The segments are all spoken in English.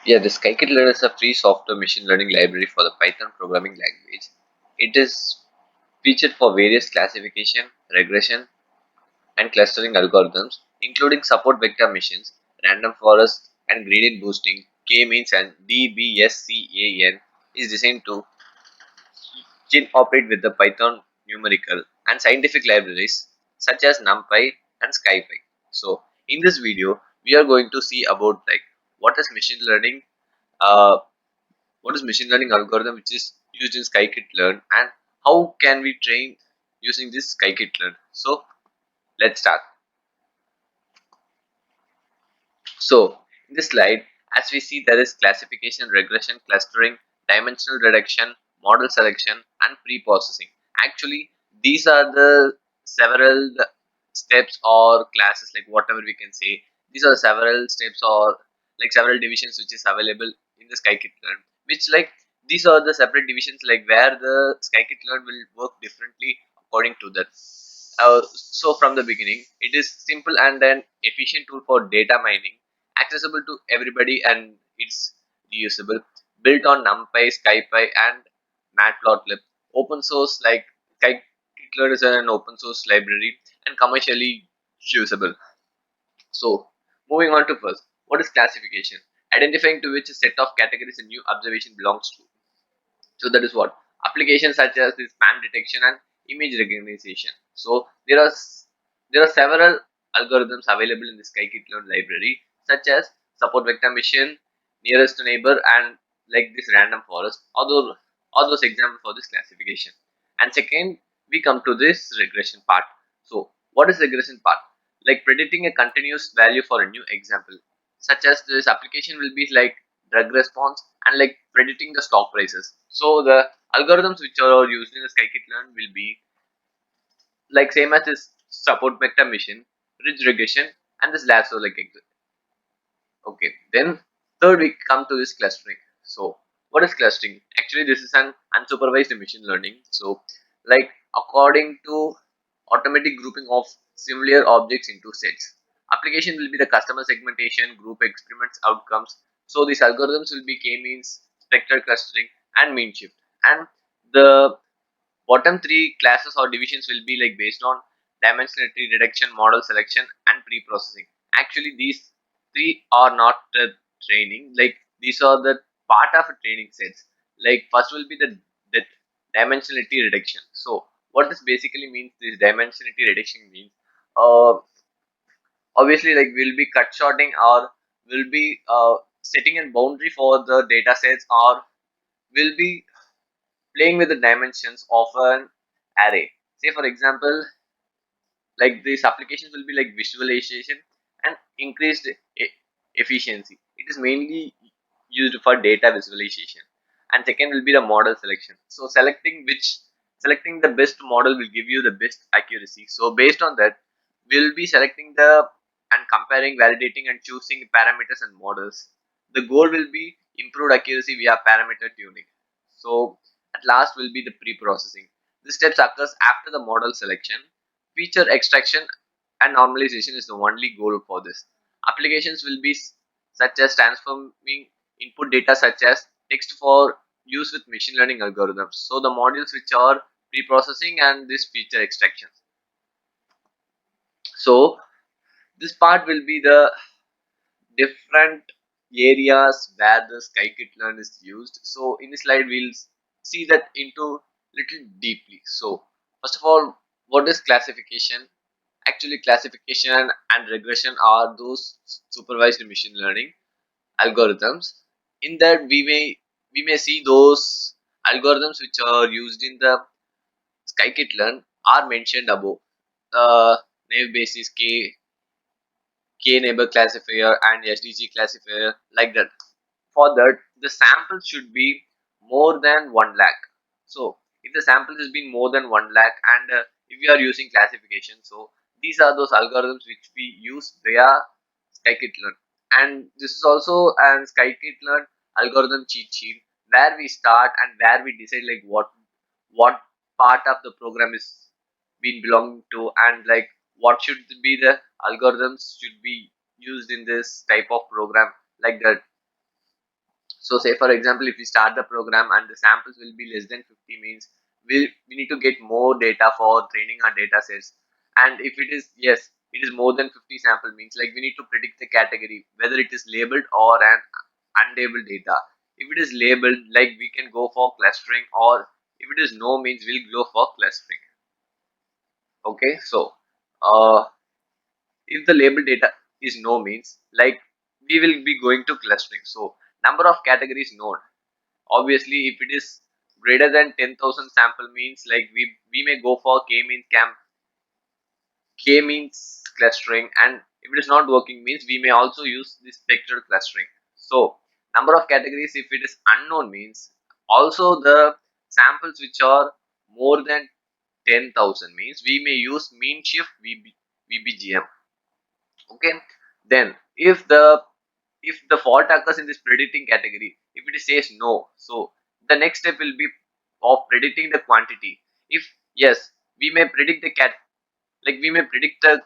Yeah, the SciKit Learn is a free software machine learning library for the Python programming language. It is featured for various classification, regression, and clustering algorithms, including support vector machines, random forest, and gradient boosting. K-means and DBSCAN is designed to operate with the Python numerical and scientific libraries such as NumPy and SciPy. So, in this video, we are going to see about what is machine learning. Uh, what is machine learning algorithm which is used in SciKit Learn, and how can we train using this SciKit Learn. So let's start. So in this slide, as we see, there is classification, regression, clustering, dimensional reduction, model selection, and pre-processing. Actually, these are the several steps or classes, like whatever we can say. These are several steps or like several divisions which is available in the SciKit Learn. Which these are the separate divisions where the SciKit Learn will work differently according to that. So from the beginning, it is simple and an efficient tool for data mining, accessible to everybody, and it's reusable. Built on NumPy, SciPy, and Matplotlib. Open source, like Scikit-learn is an open source library and commercially usable. So moving on to first, what is classification? Identifying to which set of categories a new observation belongs to. So that is what applications such as this spam detection and image recognition. So there are several algorithms available in the scikit-learn library, such as support vector machine, nearest neighbor, and like this random forest. All those examples for this classification. And second, we come to this regression part. So what is regression part? Like predicting a continuous value for a new example, such as this application will be like drug response and like predicting the stock prices. So the algorithms which are used in the scikit-learn will be like same as this support vector machine, ridge regression, and this lasso okay. Then third we come to this clustering. So what is clustering? Actually, this is an unsupervised machine learning. So like according to automatic grouping of similar objects into sets. Application will be the customer segmentation, group experiments, outcomes. So these algorithms will be k-means, spectral clustering, and mean shift. And the bottom three classes or divisions will be like based on dimensionality, reduction, model selection, and pre-processing. Actually, these three are not the training. Like these are the part of a training sets. Like first will be the dimensionality reduction. So what this basically means, this dimensionality reduction means uh, obviously like we'll be cut shorting or will be setting a boundary for the data sets, or will be playing with the dimensions of an array. Say for example, like these applications will be like visualization and increased efficiency. It is mainly used for data visualization. And second will be the model selection. So selecting the best model will give you the best accuracy. So based on that, we'll be selecting the and comparing, validating, and choosing parameters and models. The goal will be improved accuracy via parameter tuning. So at last will be the pre-processing. This steps occurs after the model selection. Feature extraction and normalization is the only goal for this. Applications will be such as transforming input data such as text for use with machine learning algorithms. So the modules which are pre-processing and this feature extraction. So this part will be the different areas where the scikit-learn is used. So in this slide we'll see that into little deeply. So first of all, what is classification? Actually, classification and regression are those supervised machine learning algorithms. In that we may see those algorithms which are used in the scikit-learn are mentioned above. Naive basis, K neighbor classifier, and SDG classifier, like that. For that, the sample should be more than 1 lakh. So if the sample has been more than 1 lakh, and if we are using classification, so these are those algorithms which we use via scikit-learn. And this is also an scikit-learn algorithm cheat sheet where we start and where we decide like what part of the program is been belonging to, and like what should be the algorithms should be used in this type of program, like that. So say for example, if we start the program and the samples will be less than 50, means we need to get more data for training our data sets. And if it is, yes, it is more than 50 sample, means like we need to predict the category whether it is labeled or an unlabeled data. If it is labeled, like we can go for clustering, or if it is no, means we'll go for clustering. Okay, so uh, if the label data is no, means like we will be going to clustering. So number of categories known, obviously if it is greater than 10,000 sample, means like we may go for k means clustering. And if it is not working, means we may also use this spectral clustering. So number of categories, if it is unknown, means also the samples which are more than 10,000, means we may use mean shift VBGM. Okay, then if the fault occurs in this predicting category, if it says no, so the next step will be of predicting the quantity. If yes, we may predict the we may predict the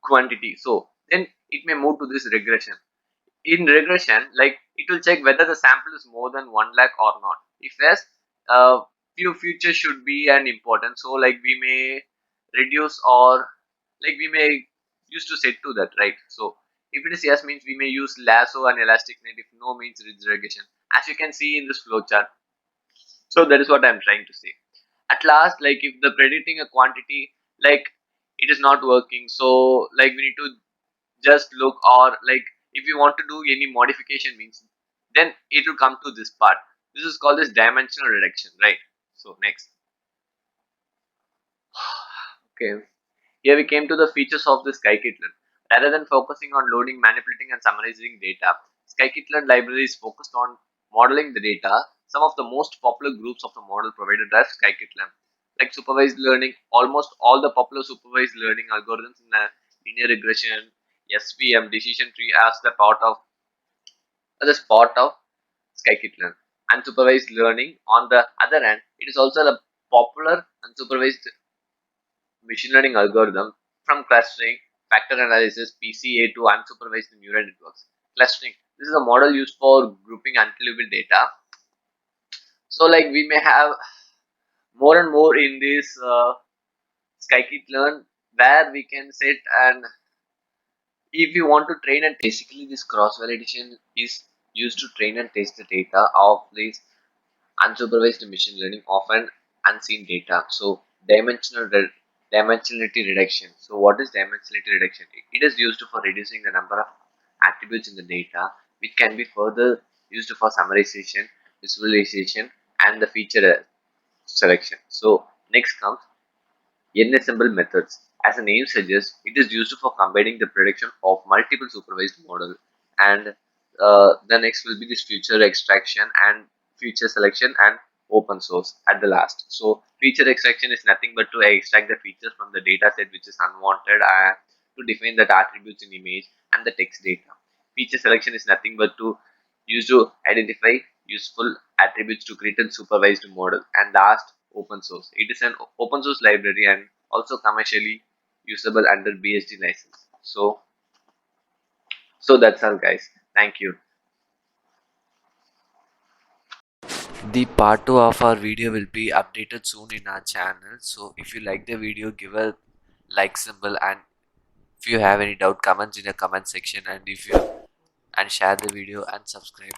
quantity, so then it may move to this regression. In regression, like it will check whether the sample is more than 1 lakh or not. If yes, few features should be an important, so like we may reduce, or like we may use to set to that, right? So if it is yes, means we may use lasso and elastic net. If no, means it's regression, as you can see in this flow chart. So that is what I'm trying to say. At last, like if the predicting a quantity, like it is not working, so like we need to just look, or like if you want to do any modification, means then it will come to this part. This is called this dimensional reduction, right? So next. Okay, here we came to the features of the SciKit Learn. Rather than focusing on loading, manipulating and summarizing data, SciKit Learn library is focused on modeling the data. Some of the most popular groups of the model provided are SciKit Learn, like supervised learning. Almost all the popular supervised learning algorithms in linear regression, SVM, decision tree as part of SciKit Learn. Unsupervised learning, on the other hand, it is also a popular unsupervised machine learning algorithm, from clustering, factor analysis, PCA to unsupervised neural networks. Clustering. This is a model used for grouping untellable data. So, like we may have more and more in this SciKit Learn, where we can set, and if you want to train, and basically this cross validation is used to train and test the data of this unsupervised machine learning, often unseen data. So dimensionality reduction. So what is dimensionality reduction? It is used for reducing the number of attributes in the data, which can be further used for summarization, visualization, and the feature selection. So next comes N-assemble methods. As the name suggests, it is used for combining the prediction of multiple supervised models. And the next will be this feature extraction and feature selection and open source at the last. So feature extraction is nothing but to extract the features from the data set which is unwanted, and to define the attributes in image and the text data. Feature selection is nothing but to use to identify useful attributes to create a supervised model. And last, open source. It is an open source library and also commercially usable under BSD license. So that's all, guys. Thank you. The part 2 of our video will be updated soon in our channel. So if you like the video, give a like symbol, and if you have any doubt, comments in the comment section, and if you and share the video and subscribe.